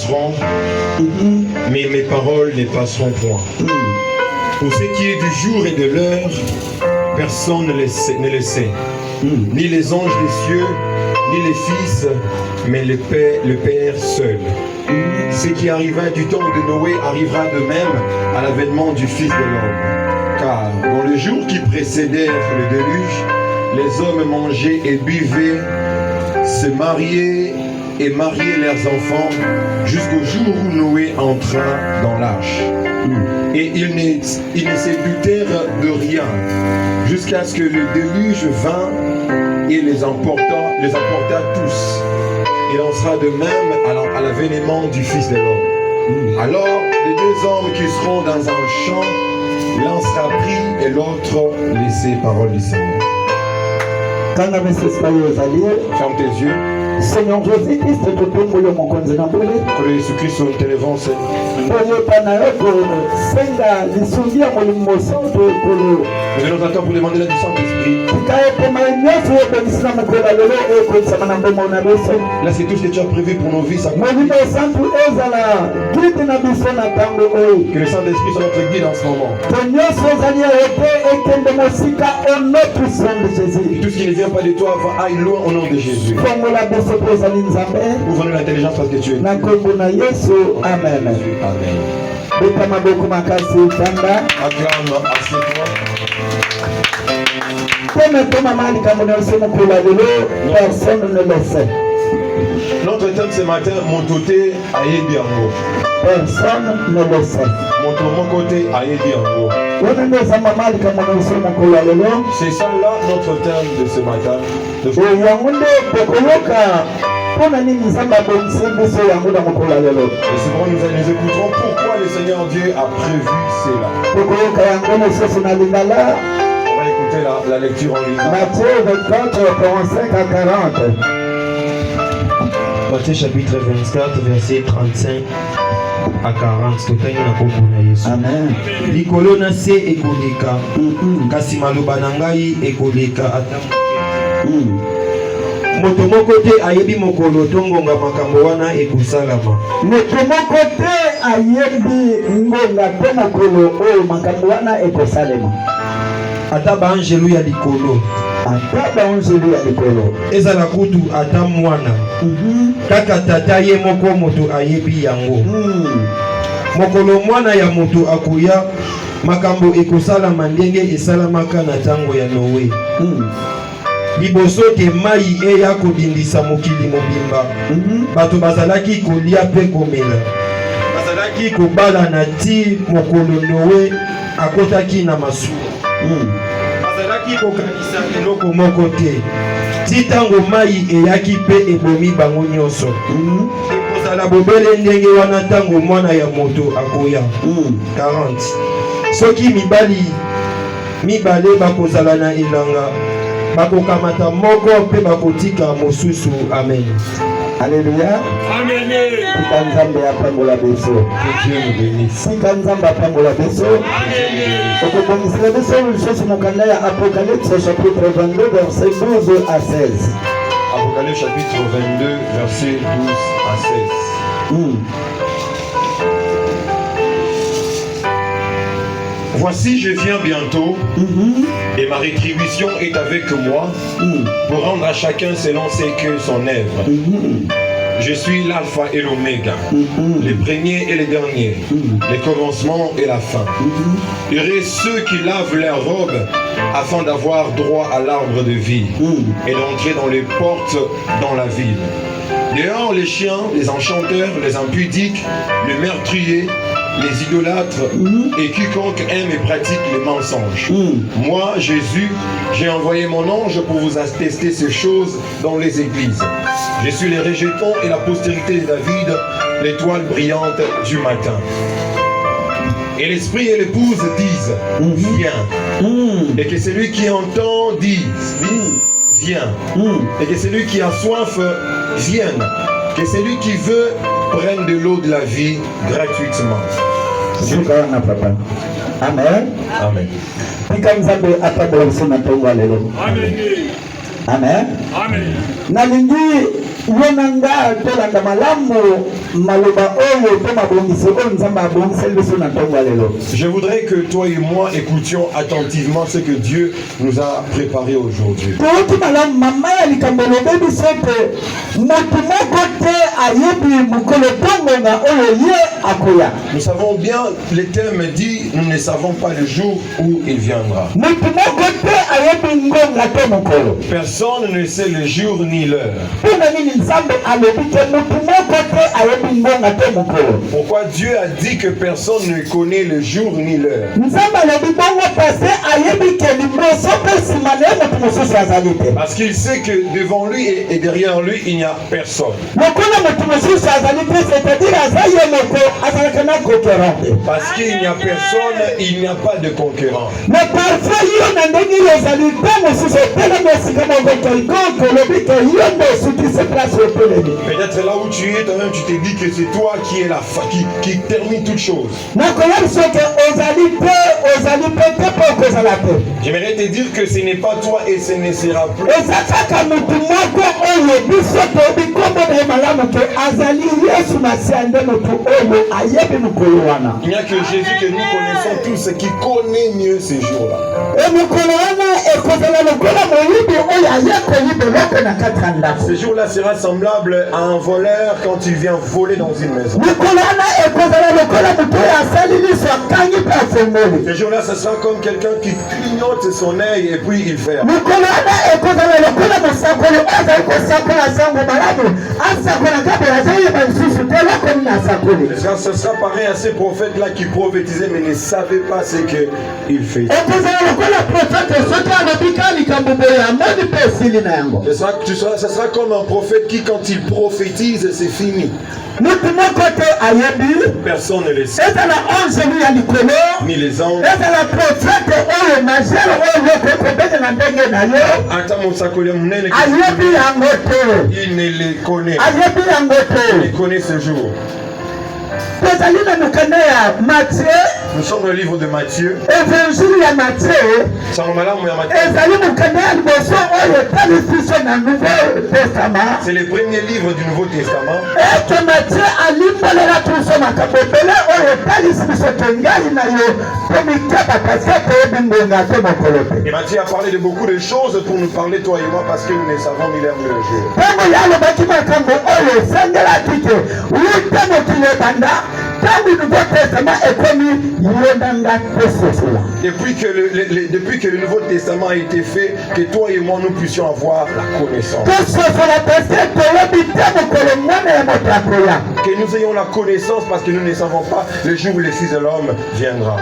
passeront, mais mes paroles ne passeront point. Pour ce qui est du jour et de l'heure, personne ne le sait. Ni les anges des cieux, ni les fils, mais le Père seul. Ce qui arriva du temps de Noé arrivera de même à l'avènement du Fils de l'homme. Car dans le jour qui précédèrent le déluge, les hommes mangeaient et buvaient, se mariaient et mariaient leurs enfants, jusqu'au jour où Noé entra dans l'arche. Et ils ne se doutèrent de rien, jusqu'à ce que le déluge vint et les emporta tous. Il en sera de même à l'avènement du Fils de l'homme. Alors, les deux hommes qui seront dans un champ, l'un sera pris et l'autre laissé. Parole du Seigneur. Ferme tes yeux. Seigneur Jésus-Christ, tutumbule mukonzi na mbele. Kwa Yesu Kristo televance. Pana yako senga lisumbia mwalimu mosanto kulu. Nous allons attendre pour demander la du Saint-Esprit. Là, c'est tout ce que tu as prévu pour nos vies. Que le Saint-Esprit soit notre guide en ce moment. Et tout ce qui ne vient pas de toi va aille loin au nom de Jésus. Ouvre-nous l'intelligence parce que tu es Dieu. Amen. Amen. Acclame, assieds-toi. Personne ne le sait. Notre thème ce matin, mon côté aïe biango. Personne ne le sait. Mon côté aïe biango. C'est ça là notre thème de ce matin. Et c'est pourquoi nous écouterons pourquoi le Seigneur Dieu a prévu cela. On va écouter la lecture en ligne. Matthieu 24, 45 à 40. Matthieu chapitre 24, verset 35 à 40. Amen. Likolo na se ekoleka, kasi maloba na ngai ekoleka ata moto moko te ayebi mokolo tongonga makambo wana ekosalama. Moto moko te ayebi ngonga te mokolo oyo makambo wana ekosalema. Ata baanjelu ya likolo, ezala kutu ata mwana, kaka tata ye moko moto ayebi yango. Mokolo mwana ya moto akoya, makambo ekosalama ndenge esalamaka na tango ya Noe. Liboso ke mai eya kobindisa mokili mobimba, bato bazalaki kolia pe komela, bazalaki kobala na ti mokolo Noe akotaki na masuwa. Bazalaki kokanisa eloko moko te, ti tango mai eyaki pe ebomi bango nyonso. Ekozala bobele ndenge wana tango mwana ya moto akoya. 40. Soki mibale bakozala na elanga, bakokamata moko pe bakotika mosusu. Amen. Alléluia. Amen. Sikanzambe apangola beso. Que Dieu nous bénisse. Sikanzambe apangola beso. Amen. Okobongisela beso lisusu mokanda ya Apocalypse chapitre 22 verset 12 à 16. Apocalypse chapitre 22 verset 12 à 16. Voici, je viens bientôt, et ma rétribution est avec moi, pour rendre à chacun selon ce que son œuvre. Je suis l'alpha et l'oméga, les premiers et les derniers, les commencements et la fin. Heureux ceux qui lavent leurs robes, afin d'avoir droit à l'arbre de vie, et d'entrer dans les portes dans la ville. Dehors les chiens, les enchanteurs, les impudiques, les meurtriers, les idolâtres et quiconque aime et pratique les mensonges. Moi, Jésus, j'ai envoyé mon ange pour vous attester ces choses dans les églises. Je suis les rejetons et la postérité de David, l'étoile brillante du matin. Et l'esprit et l'épouse disent, viens. Et que celui qui entend dise, viens. Et que celui qui a soif vienne. Que celui qui veut prenne de l'eau de la vie gratuitement. Amen. Amen. Amen. Amen. Nalingi yonanga tolanda malamu maloba oyo to mabongisi oyo nzambe abongiseli biso na ntongo ya lelo. Je voudrais que toi et moi écoutions attentivement ce que Dieu nous a préparé aujourd'hui. Touti malamu mama ya likambo lobebi biso ete motu moko te ayebi mokolo ntongo na oyo ye akoya. Nous savons bien, le thème dit, nous ne savons pas le jour où il viendra. Motu moko te ayebi ngonga te mokolo. Personne ne sait le jour ni l'heure. Pona nini nzambe alobi te motu moko te ayebi ngonga te mokolo. Pourquoi Dieu a dit que personne ne connaît le jour ni l'heure? Nzambe alobi bongo parce ayebi ke liboso pe nsima na ye motu mosusu azali te. Parce qu'il sait que devant lui et derrière lui, il n'y a personne. Lokola motu mosusu azali te, c'est-à-dire aza ye moko azalaka na concurrent te. Parce qu'il n'y a personne, il n'y a pas de concurrent. Mais parfois yo na ndenge ezali te mosusu etelemi esika moko quelconque olobi ke yo nde osukisi place otelemi. Peut-être là où tu es, toi-même tu te dis que c'est toi qui est qui termine toute chose. Nakoya biso ke ozali pe te po okozala te. J'aimerais te dire que ce n'est pas toi et ce ne sera plus. Eza kaka motu moko oyo biso toyebi kombo na ye malamu ke azali Yesu Masiya nde motu oyo ayebi mokolo wana. Il n'y a que Jésus que nous connaissons tous qui connaît mieux ces jours-là. Mokolo wana ekozala lokola moyibi oyo aye koyiba eloko na kati ya ndako. Ce jour-là sera semblable à un voleur quand il vient voler dans une maison. Mokolo wana ekozala lokola motu oyo asali liso akangi mpe afongoli. Ce jour-là, ce sera comme quelqu'un qui clignote son œil et puis il ferme. Mokolo wana ekozala lokola mosakoli oyo azali kosakola sango malamu asakolaka mpe azoyeba lisusu te eloko nini asakoli. Ce sera pareil à ces prophètes-là qui prophétisaient mais ne savaient pas ce qu'ils faisaient. Ekozala lokola prophète soki alobika likambo boye amoni mpe esili na yango. Ce sera comme un prophète qui, quand il prophétise, c'est fini. Motu moko te ayebi. Personne ne le sait. Ezala ange ya likolo. Ni les anges. Ezala prophète oyo majere oyo ekobenge na ndenge na yo. Ata mosakoli munene. Ayebi yango te. Il ne les connaît. Ayebi yango te. Il connaît ce jour. Tozali na mokanda ya Matthieu. Nous sommes dans le livre de Matthieu. Évangile ya Matthieu. Ezali mokanda ya liboso oyo etalisi biso na Nouveau Testament. C'est le premier livre du Nouveau Testament. Eke Matthieu alimbolela biso makambo ebele oyo etalisi biso ke ngai na yo tomikeba kasi toyebi ngonga te mokolo te. Et Matthieu a parlé de beaucoup de choses pour nous parler, toi et moi, parce que nous ne savons ni l'heure ni le jour. Ntango ye alobaki makambo oyo esengelaki te wute mokili ebanda ntango Nouveau Testament ekomi yonanga tososola. Depuis que le Nouveau Testament a été fait, que toi et moi nous puissions avoir la connaissance. Que nous ayons la connaissance parce que nous ne savons pas le jour où le Fils de l'homme viendra.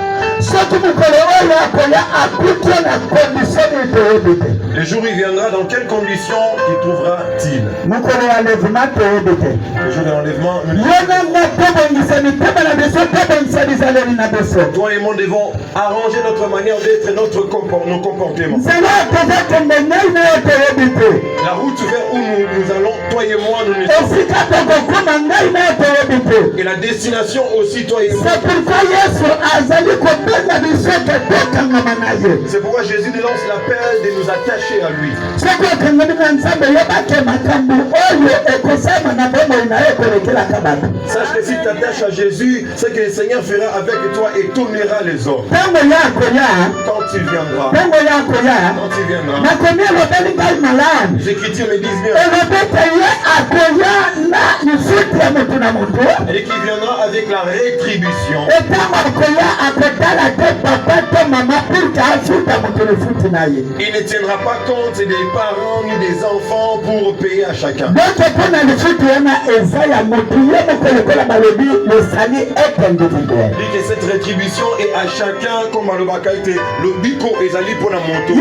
Le jour où il viendra, dans quelles conditions il trouvera-t-il? Le jour de l'enlèvement, toi et moi devons arranger notre manière d'être, nos comportements. La route vers où nous allons, toi et moi, nous ne savons pas. Et la destination aussi, toi et moi. C'est pourquoi Jésus nous lance l'appel de nous attacher à lui. Sache que si tu t'attaches à Jésus, c'est que le Seigneur fera avec toi et tournera les hommes. Quand il viendra. Quand il viendra. Les Écritures me disent bien. Et qu'il viendra avec la rétribution. Il ne tiendra pas compte des parents ni des enfants pour payer à chacun. Dit que cette rétribution est à chacun comme à l'obaka était le biko ezali pour la moto.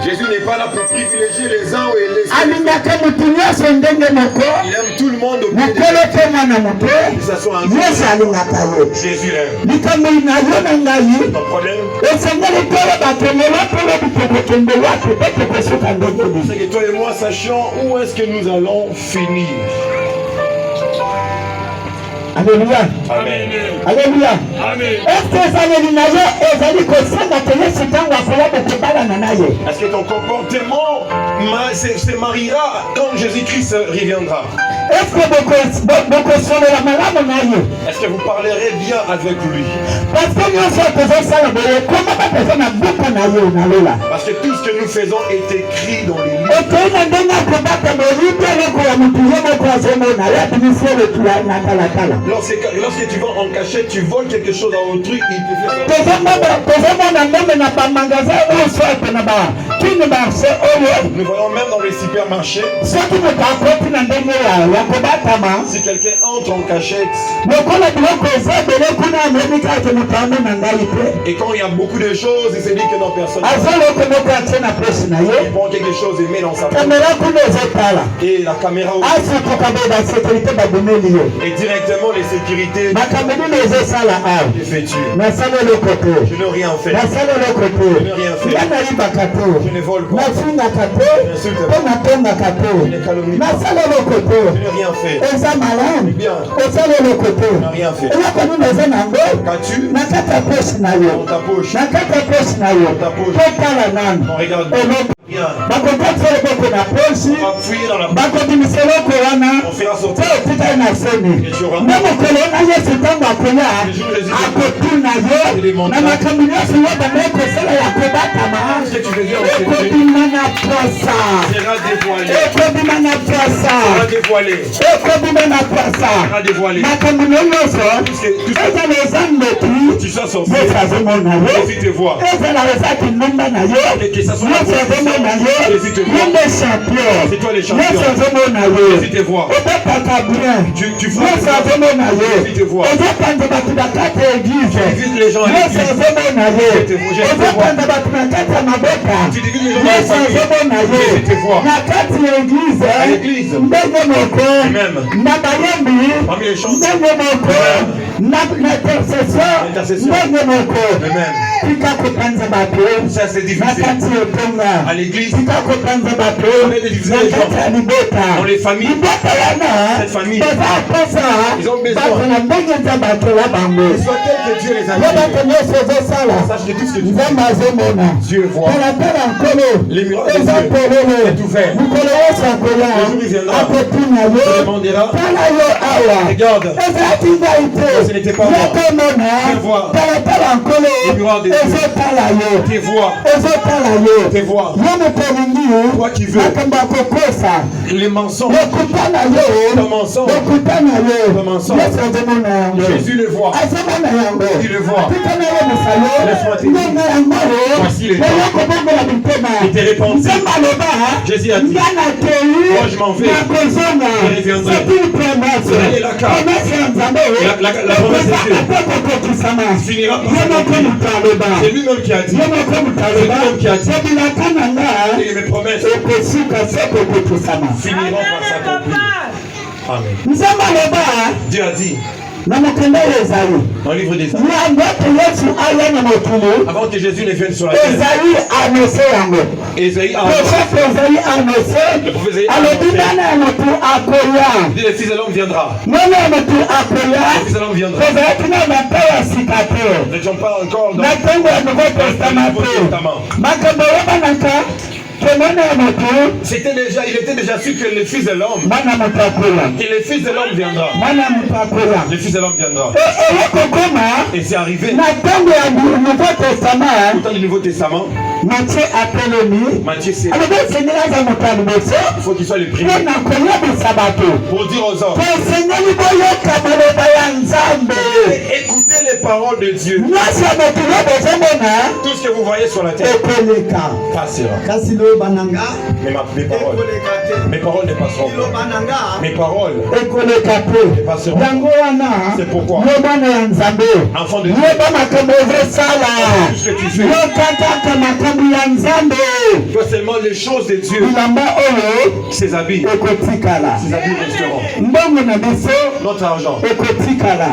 Jésus n'est pas là pour privilégier les uns et les autres. Il aime tout le monde au pied de ça soit un Jésus l'aime. Pas de problème. C'est que toi et moi sachions où est-ce que nous allons finir. Alléluia. Amen. Alléluia. Amen. Est-ce que ton comportement se mariera quand Jésus-Christ reviendra. Est-ce que vous parlerez bien avec lui? Parce que tout ce que nous faisons est écrit dans les livres. Lorsque tu vas en cachette, tu voles quelque chose à autrui, il te fait faire. Nous voyons même dans les supermarchés, si quelqu'un entre en cachette, et quand il y a beaucoup de choses, il se dit que non, personne. Il prend quelque chose et met dans sa poche. Et la caméra aussi. Et directement les sécurités effectuent. Je n'ai rien fait. Je n'ai rien fait. Je ne vole pas. Je n'insulte pas. Je ne calomnie pas. Je n'ai rien fait. Bien. Je n'ai rien fait. Qu'as-tu dans ta poche? Dans ta poche. On regarde bien. On va fouiller dans la poche. On fera sortir. Et tu auras les montagnes. Ce que tu veux dire en secret sera dévoilé. Sera dévoilé. Sera dévoilé. Tu sois sorti. Jésus te voit. Et que ça soit la Jésus te voit. C'est toi les champions. Jésus te voit. Tu frappes. Jésus te voit. Tu divises les gens à l'église. Jésus te voit. Tu divises les gens à la famille. Jésus te voit. À l'église. Même. Parmi les chanteurs. L'intercession. Même. Ça c'est difficile. À l'église, on est divisé les gens. Dans les familles, cette famille, ils ont besoin. Soit-elle que Dieu les a mis. Sache que tout ce que Dieu voit. Les miracles de Dieu est ouvert. Le jour il viendra, on te demandera. Regarde, ce n'était pas moi. Tu vois les miracles de Dieu. Tu vois. Tu vois. Toi qui veux les mensonges, le mensonge, Jésus le voit. Il le voit. Laisse-moi te dire. Voici les temps. Il t'est répandu. Jésus a dit, moi je m'en vais. Je reviendrai. Cela est la carte. La promesse de Dieu finira par s'accomplir. C'est lui-même qui a dit. Et mes promesses finiront par s'accomplir. Amen. Dieu a dit dans le livre des Actes, avant que Jésus ne vienne sur la terre, Ésaïe a annoncé, le prophète Ésaïe a annoncé, le Fils de l'homme viendra. Le Fils de l'homme viendra. Nous n'étions pas encore dans le Nouveau Testament. Il était déjà sûr que le Fils de l'homme, viendra. Le Fils de l'homme viendra. Et c'est arrivé. Au temps du Nouveau Testament, Matthieu c'est. Il faut qu'il soit le premier. Pour dire aux hommes, écoutez les paroles de Dieu. Tout ce que vous voyez sur la terre passera. Mais mes paroles ne passeront pas. Mes paroles ne passeront pas. C'est pourquoi, enfant de Dieu, tout ce que tu fais, toi seulement les choses de Dieu, ses habits resteront. Notre argent restera.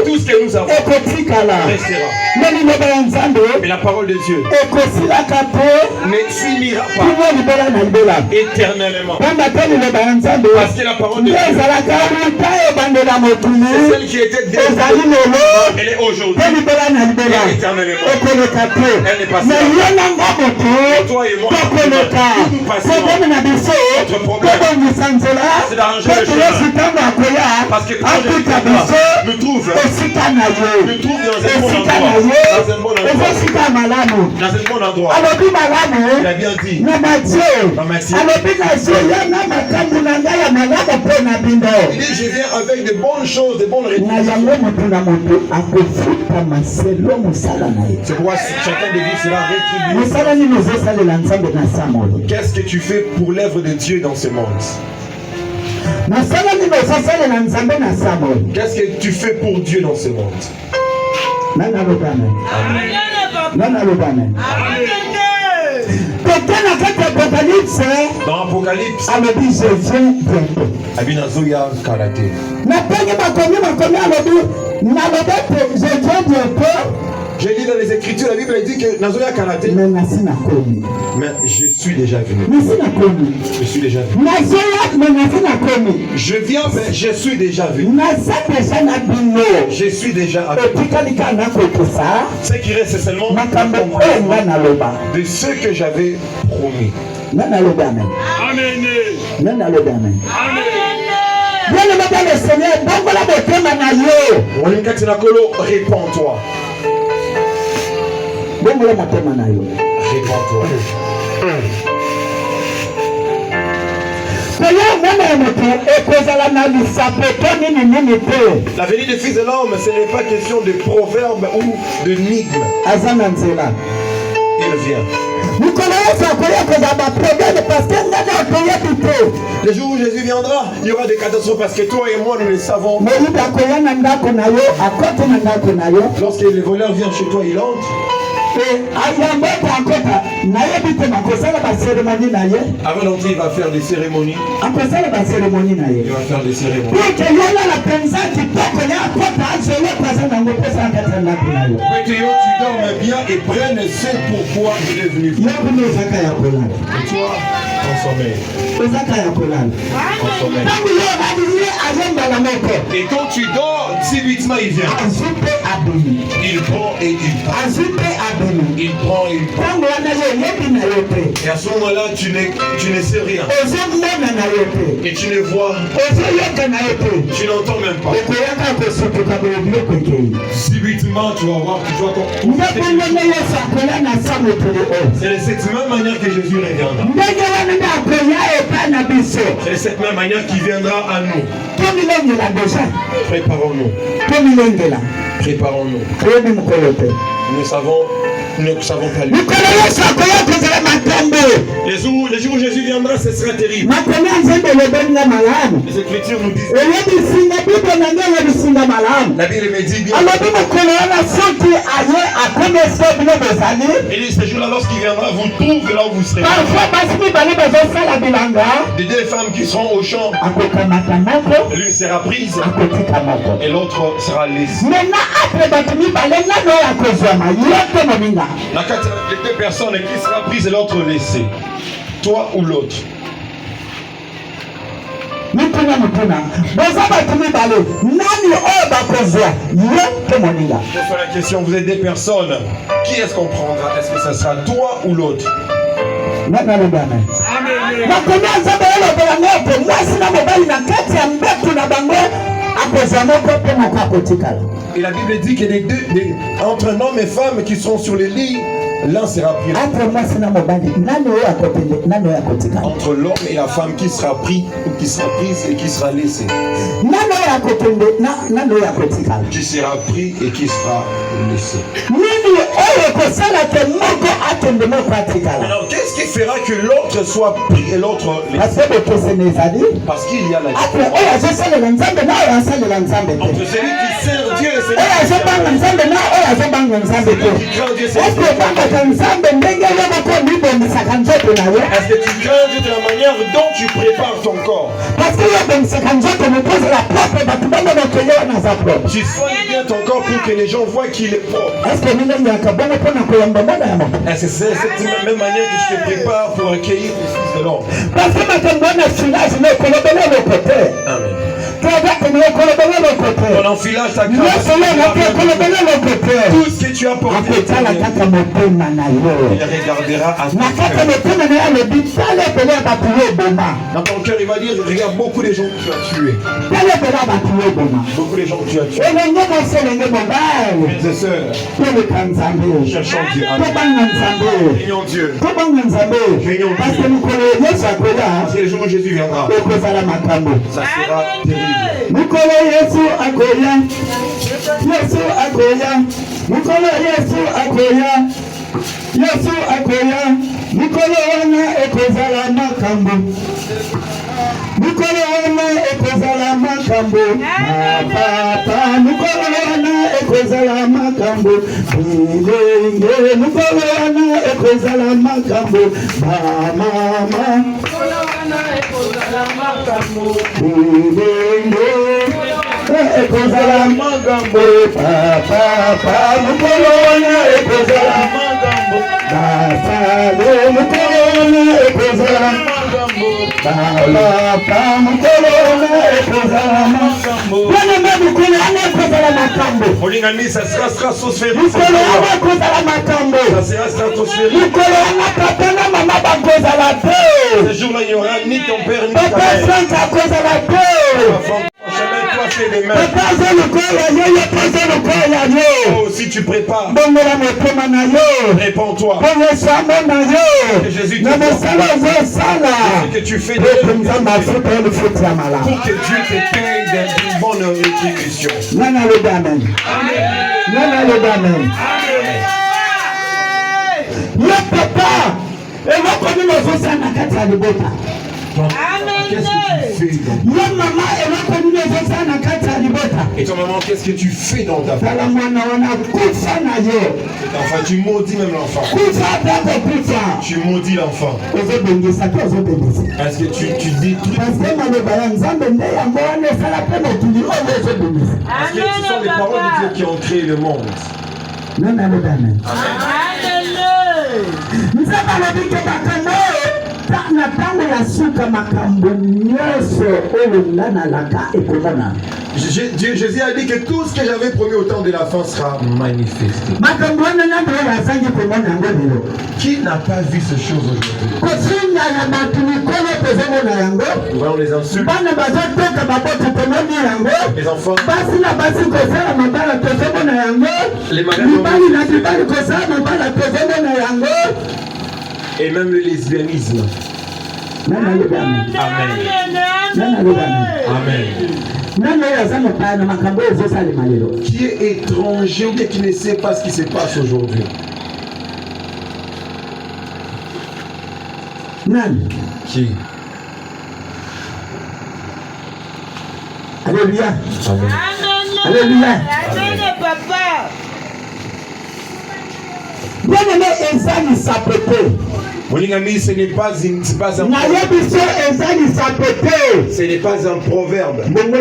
Tout ce que nous avons restera. Mais la parole de Dieu ne finira pas éternellement. Parce que la parole de Dieu, c'est celle qui était déjà, elle est aujourd'hui. Elle est éternellement. Elle n'est pas ça. Toi et moi, nous passons. Notre problème, c'est d'arranger le chemin. Parce que quand je nous trouve dans un bon endroit. Dans un bon endroit. Il a bien dit. Il dit, je viens avec de bonnes choses, de bonnes réponses. C'est pourquoi chacun de vous sera rétribué. Qu'est-ce que tu fais pour l'œuvre de Dieu dans ce monde? Qu'est-ce que tu fais pour Dieu dans ce monde? Amen. Dans Apocalypse, j'ai dit dans les Écritures, la Bible dit que Nazoya Karaté. Mais je suis déjà venu. Je suis déjà venu. Je viens, mais je suis déjà venu. Je suis déjà avec. Ce qui reste, c'est seulement de ce que j'avais promis. Amen. Répands-toi. Répands-toi. La venue du Fils de l'homme, ce n'est pas question de proverbe ou d'énigme. Il vient. Le jour où Jésus viendra, il y aura des catastrophes parce que toi et moi nous le savons. Lorsque les voleurs viennent chez toi, ils entrent. Avant d'entrer, il va faire des cérémonies. Il va faire des cérémonies. Mais tu dormes bien et prenne ce pourquoi il est venu. Et toi, en sommeil. Et quand tu dors, subitement il vient. Il prend et il part. Il prend et il part. Et à ce moment-là, tu ne sais rien. Et tu ne vois. Tu n'entends même pas. Subitement, tu vas voir que tu vas c'est de cette même manière que Jésus reviendra. C'est de cette même manière qu'il viendra à nous. Préparons-nous. Préparons-nous. Nous ne savons pas lui. Les jours où Jésus viendra, ce sera terrible. Les Écritures nous disent. La Bible me dit bien. Et dit ce jour-là, lorsqu'il viendra, vous trouvez là où vous serez. Des deux femmes qui seront au champ. L'une sera prise et l'autre sera laissée. Les deux personnes qui sera prise et l'autre laissée. Toi ou l'autre. Je fais la question, vous êtes des personnes. Qui est-ce qu'on prendra? Est-ce que ça sera toi ou l'autre? Et la Bible dit que entre un homme et femme qui sont sur les lits, l'un sera pris. Entre l'homme et la femme qui sera pris, ou qui sera prise et qui sera laissée. Qui sera pris et qui sera laissé. Alors qu'est-ce qui fera que l'autre soit pris et l'autre... Parce qu'il y a la différence entre celui qui sert Dieu et celui qui craint Dieu. Est-ce que tu crains Dieu de la manière dont tu prépares ton corps? Tu soignes bien ton corps pour que les gens voient qu'il est propre. Est-ce que c'est cette même manière que tu te prépares pour accueillir le Fils de l'homme? Amen. Ton enfilage, ta grâce, tout ce que tu as porté, il regardera à ton cœur. Dans ton cœur, il va dire, regarde beaucoup de gens que tu as tués. Beaucoup de gens que tu as tués. Mes sœurs, cherchons Dieu. Craignons Dieu. Craignons Dieu. Parce que le jour où Jésus viendra, ça sera terrible. Mukolo Yesu akoya, Yesu akoya, Mukolo Yesu akoya, Yesu akoya, Mukolo wana ekozala makambo, Mukolo wana ekozala makambo, Papa, Mukolo wana ekozala makambo, Bilenge, Mukolo wana ekozala makambo, Mama, Mukolo wana ekozala makambo, Bilenge, ekozala makambo, Papa, Mukolo wana ekozala makambo, Basale, Mukolo wana ekozala makambo, Papa, Mukolo wana ekozala makambo, Bwana Mukolo wana ekozala makambo, Olingami, ça sera stratosphérique. Mukolo wana ekozala makambo, ça sera stratosphérique. Mukolo wana papa na mama bakozala te. Ce jour-là, il n'y aura ni ton père ni ta Papa mère. Franck akozala te. Des mains. Oh, si tu prépares, répands-toi. Que Jésus te fasse ce que tu fais pour que Dieu te paye d'une bonne rétribution. Amen. Le papa est reconnu dans son sein à Qu'est-ce que tu fais dans... Et ton maman, qu'est-ce que tu fais dans ta famille? Cet enfant, tu maudis même l'enfant. Tu maudis l'enfant. Est-ce que tu détruis? Est-ce que ce sont les paroles de Dieu qui ont créé le monde? Amen. Jésus a dit que tout ce que j'avais promis au temps de la fin sera manifesté. Qui n'a pas vu ces choses aujourd'hui? Nous voyons les insultes, les enfants, les et même le lesbianisme. Amen. Amen. Qui est étranger ou qui ne sait pas ce qui se passe aujourd'hui? Qui? Alléluia. Amen. Alléluia. Amen, papa. Bien-aimé, Ezani s'apprêter. Molingami, ce n'est pas un ce n'est pas un proverbe. Réponds-toi.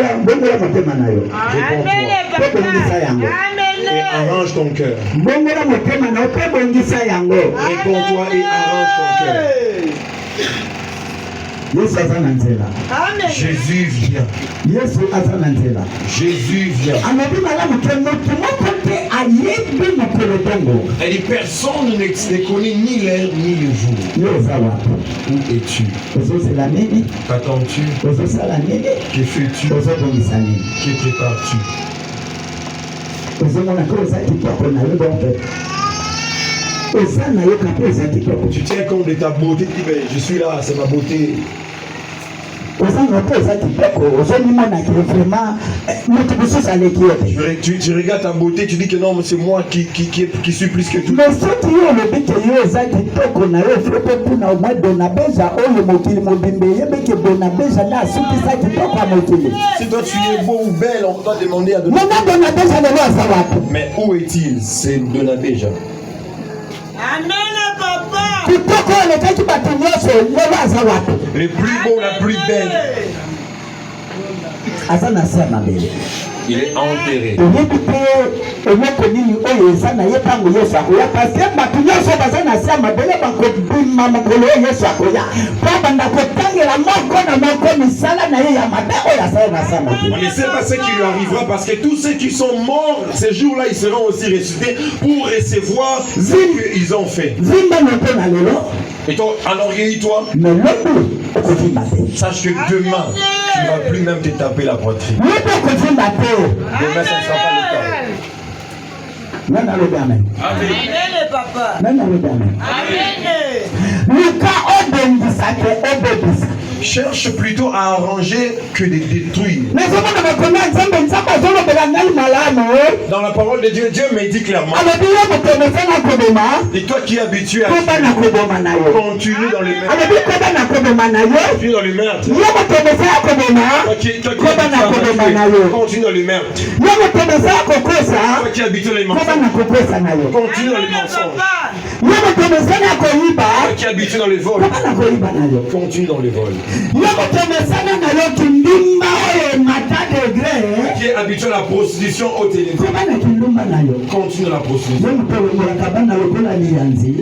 Et arrange ton cœur. Réponds-toi et arrange ton cœur. Jésus vient. Jésus vient. Elle dit personne ne connaît ni l'heure ni le jour. Où es-tu? Qu'attends-tu? Que fais-tu? Que prépares-tu? Tu tiens compte de ta beauté, tu dis, je suis là, c'est ma beauté. Tu regardes ta beauté, tu dis que non, mais c'est moi qui suis plus que tout. Mais ce qui est le but, c'est que si toi tu es beau ou belle, on doit demander à Donabeja. Mais où est-il? C'est Donabeja. Amen, papa. Le plus beau, la plus belle. Il est enterré. On ne sait pas ce qui lui arrivera parce que tous ceux qui sont morts, ces jours-là, ils seront aussi ressuscités pour recevoir ce qu'ils ont fait. Et toi, enorgueillis-toi. Sache que demain, tu ne vas plus même te taper la poitrine. Demain, ça ne sera pas le cas. Amen, papa. Cherche plutôt à arranger que de détruire. Dans la parole de Dieu, Dieu me dit clairement. Et toi qui es habitué à continue dans les meurtres. Continue dans les meurtres. Toi qui continue dans les meurtres. Toi qui habite les mensonges. Continue dans les mensonges. Toi qui habite dans les vols. Continue dans les vols. Qui est habitué à la prostitution au téléphone. Continue la prostitution.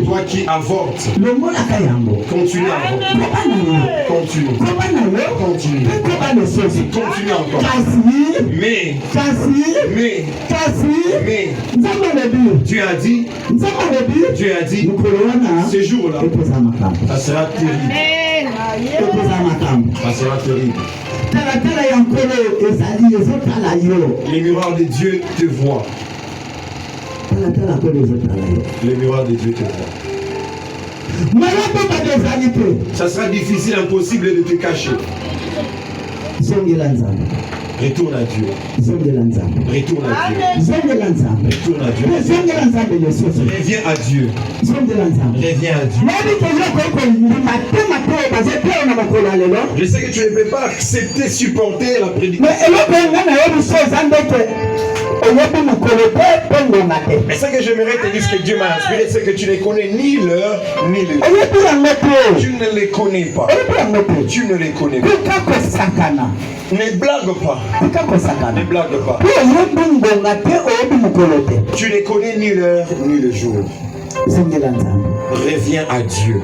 Toi qui avortes. Continue à avorter. Continue. Continue. Continue encore. Mais Dieu a dit, ce jour-là, ça sera terrible. Ça sera terrible. Les miroirs de Dieu te voient. Les miroirs de Dieu te voient. Ça sera difficile, impossible de te cacher. Retourne à Dieu. Retourne à Dieu. Retourne à Dieu. Reviens à Dieu. Reviens à Dieu. Je sais que tu ne peux pas accepter, supporter la prédication. Mais ce que j'aimerais te dire, ce que Dieu m'a inspiré, c'est que tu ne connais ni l'heure, ni le jour. Tu ne les connais pas. Tu ne les connais pas. Ne blague pas. Ne blague pas. Tu ne connais ni l'heure, ni le jour. Reviens à Dieu.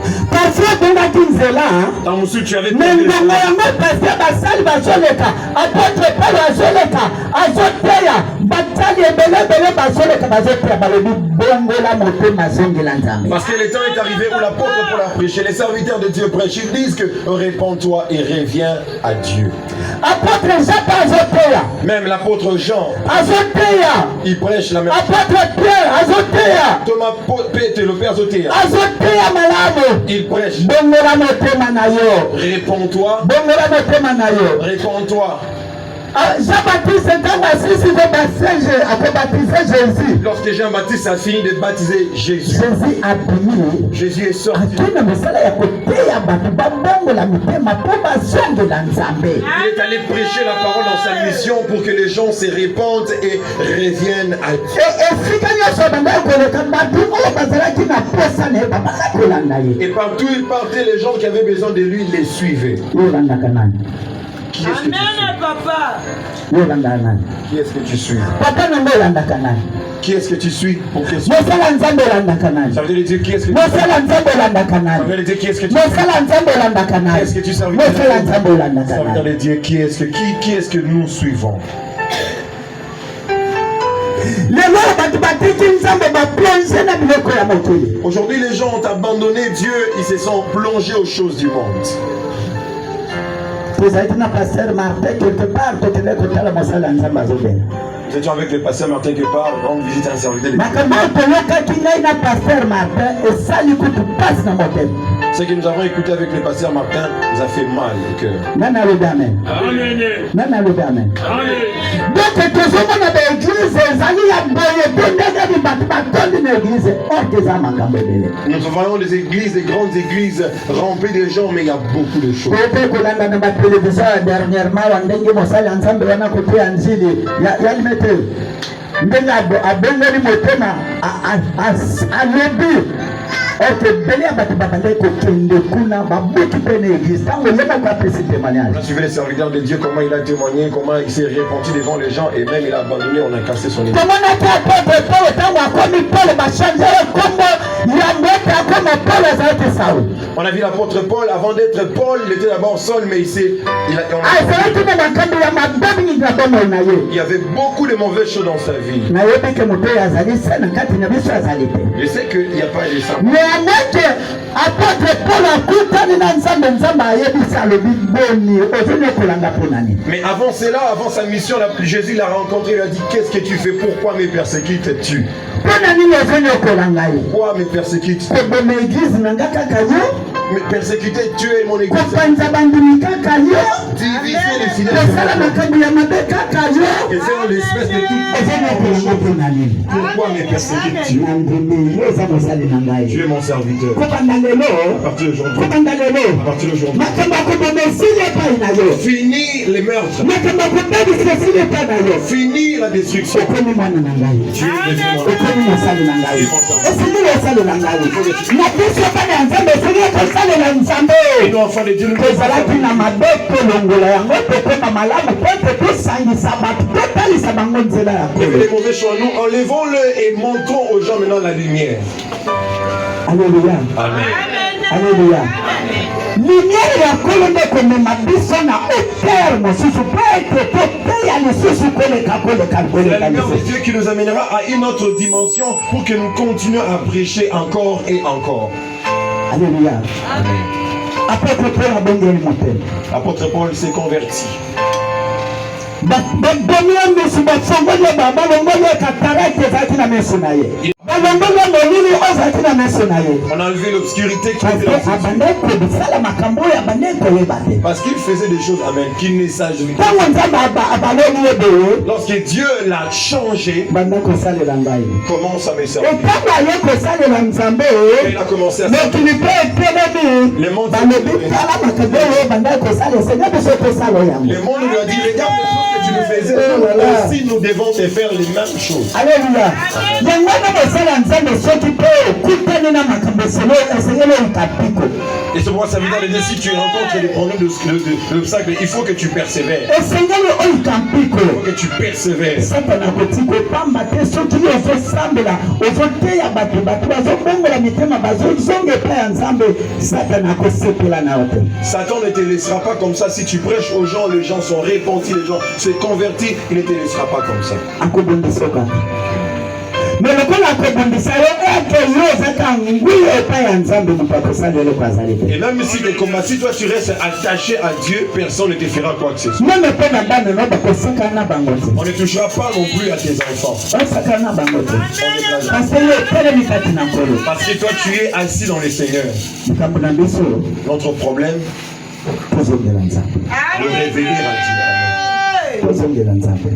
Dans mon tu avais parce que le temps est arrivé où l'apôtre pour la prêcher, les serviteurs de Dieu prêchent, ils disent que répands-toi et reviens à Dieu. Même l'apôtre Jean, il prêche la même chose. Thomas Pété, le père Zotéa, il prêche. Réponds-toi. Réponds-toi. Jean-Baptiste lorsque Jean-Baptiste a fini de baptiser Jésus, Jésus est sorti. Il est allé prêcher la parole dans sa mission pour que les gens se répandent et reviennent à Dieu. Et partout il partait, les gens qui avaient besoin de lui les suivaient. Qui est-ce que tu suis? Papa. Qui est-ce que tu suis? Qui est-ce que tu suis? Pour que ça veut dire qui est-ce que tu suis? Ça veut dire qui est-ce que tu suis? Est-ce que tu sais? Ça veut dire qui est-ce que nous suivons? Aujourd'hui les gens ont abandonné Dieu, ils se sont plongés aux choses du monde. Vous êtes un pasteur Martin quelque part, vous êtes avec le pasteur Martin quelque part, rendre visite à un serviteur de Dieu. Ce que nous avons écouté avec le pasteur Martin nous a fait mal au cœur. Nana le amen. Nana le amen. Donc tout ce monde a des églises, zali ya boye, bondega di bâtiment d'une église, orteza makambo bele. Nous voyons des églises, des grandes églises remplies de gens, mais il y a beaucoup de choses. Peut-être que dans la télévision dernièrement, wandenge mosali ensemble wana kote anzili ya limete. Ndenga abengeli motema a lebi. On a suivi les serviteurs de Dieu, comment il a témoigné, comment il s'est répandu devant les gens et même il a abandonné, on a cassé son église. On a vu l'apôtre Paul, avant d'être Paul, il était d'abord Saul, mais il y avait beaucoup de mauvaises choses dans sa vie. Je sais qu'il n'y a pas de ça. Mais avant cela, avant sa mission, Jésus l'a rencontré, il lui a dit: qu'est-ce que tu fais? Pourquoi me persécutes-tu? Pourquoi me persécutes-tu? Me persécuter, tuer mon église, diviser les fidèles, et faire l'espèce de tout. Pourquoi me persécutes-tu? Tu es mon serviteur. À partir d'aujourd'hui, fini les meurtres, fini la destruction. Tu es et nous, enfants de Dieu, les mauvais choix, nous enlevons-le et montrons aux gens maintenant la lumière. Alléluia. Amen. Alléluia. Lumière ya kolonde komema biso na hauteur mosusu peut-être c'est la lumière de Dieu qui nous amènera à une autre dimension pour que nous continuions à prêcher encore et encore. Alléluia. Amen. Apôtre Paul s'est converti. On a enlevé l'obscurité qui était dans ses yeux. Parce qu'il faisait des choses, amen, qu'il ne savait pas. Lorsque Dieu l'a changé, commence à me servir. Il a commencé à servir. Le monde lui a dit: regarde les choses que tu nous faisais, nous aussi nous devons te faire les mêmes choses. Alléluia. Et c'est pourquoi ça veut dire, si tu rencontres des problèmes d'obstacles, il faut que tu persévères. Il faut que tu persévères. Satan ne te laissera pas comme ça. Si tu prêches aux gens, les gens sont repentis, les gens se convertis, il ne te laissera pas comme ça. Mais le et même si tu combats, si toi tu restes attaché à Dieu, personne ne te fera quoi que ce soit. On ne touchera pas non plus à tes enfants. Parce que toi tu es assis dans le Seigneur. Notre problème, de revenir à Dieu. De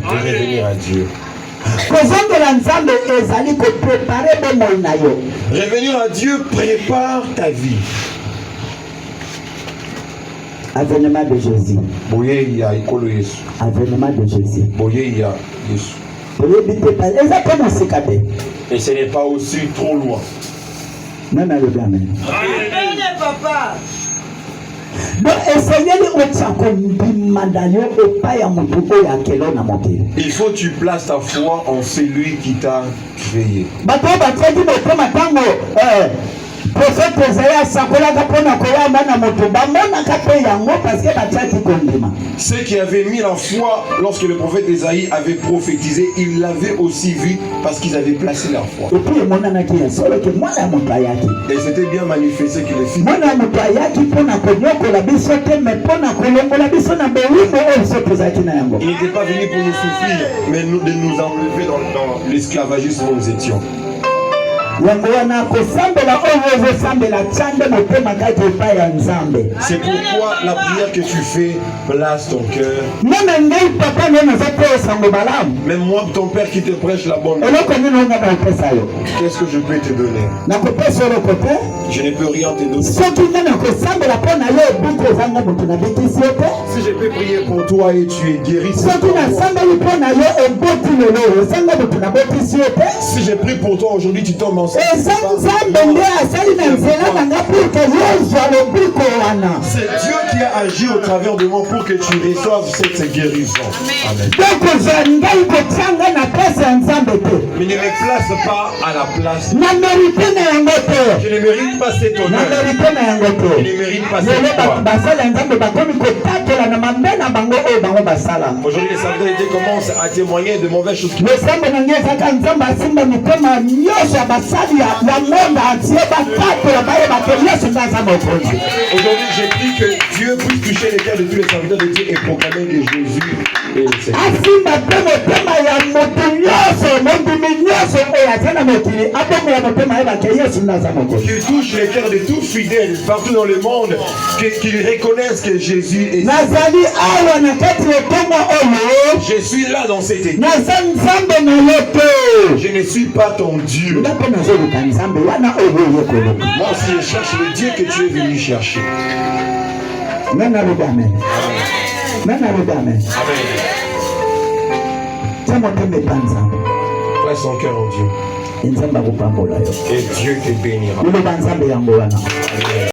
revenir à Dieu. Revenir à Dieu prépare ta vie. Avènement de Jésus. Avènement de Jésus. Et ce n'est pas aussi trop loin. Amen, papa. Il faut que tu places ta foi en celui qui t'a créé. Ceux qui avaient mis la foi lorsque le prophète Esaïe avait prophétisé, ils l'avaient aussi vu parce qu'ils avaient placé leur foi. Et c'était bien manifesté que le Fils il n'était pas venu pour nous souffrir, mais de nous enlever dans l'esclavagisme où nous étions. C'est pourquoi la prière que tu fais place ton cœur. Même moi, ton père qui te prêche la bonne nouvelle, qu'est-ce que je peux te donner? Je ne peux rien te donner. Si je peux prier pour toi et tu es guéri, si je prie pour toi aujourd'hui, tu tombes enceinte. C'est Dieu qui a agi au travers de moi pour que tu reçoives cette guérison. Amen. Mais ne me place pas à la place. Je ne mérite pas cet honneur. Je ne mérite pas cette gloire. Aujourd'hui, les serviteurs de Dieu commencent à témoigner de mauvaises choses. Aujourd'hui, j'ai pris que Dieu puisse toucher les cœurs de tous les serviteurs de Dieu et proclamer que Jésus est le Seigneur. Qu'il touche les cœurs de tous fidèles partout dans le monde, qu'ils reconnaissent que Jésus est Seigneur. Je suis là dans cette église. Je ne suis pas ton Dieu. Moi aussi, je cherche le Dieu que tu es venu chercher. Amen. Place son cœur en Dieu. Et Dieu te bénira. Amen.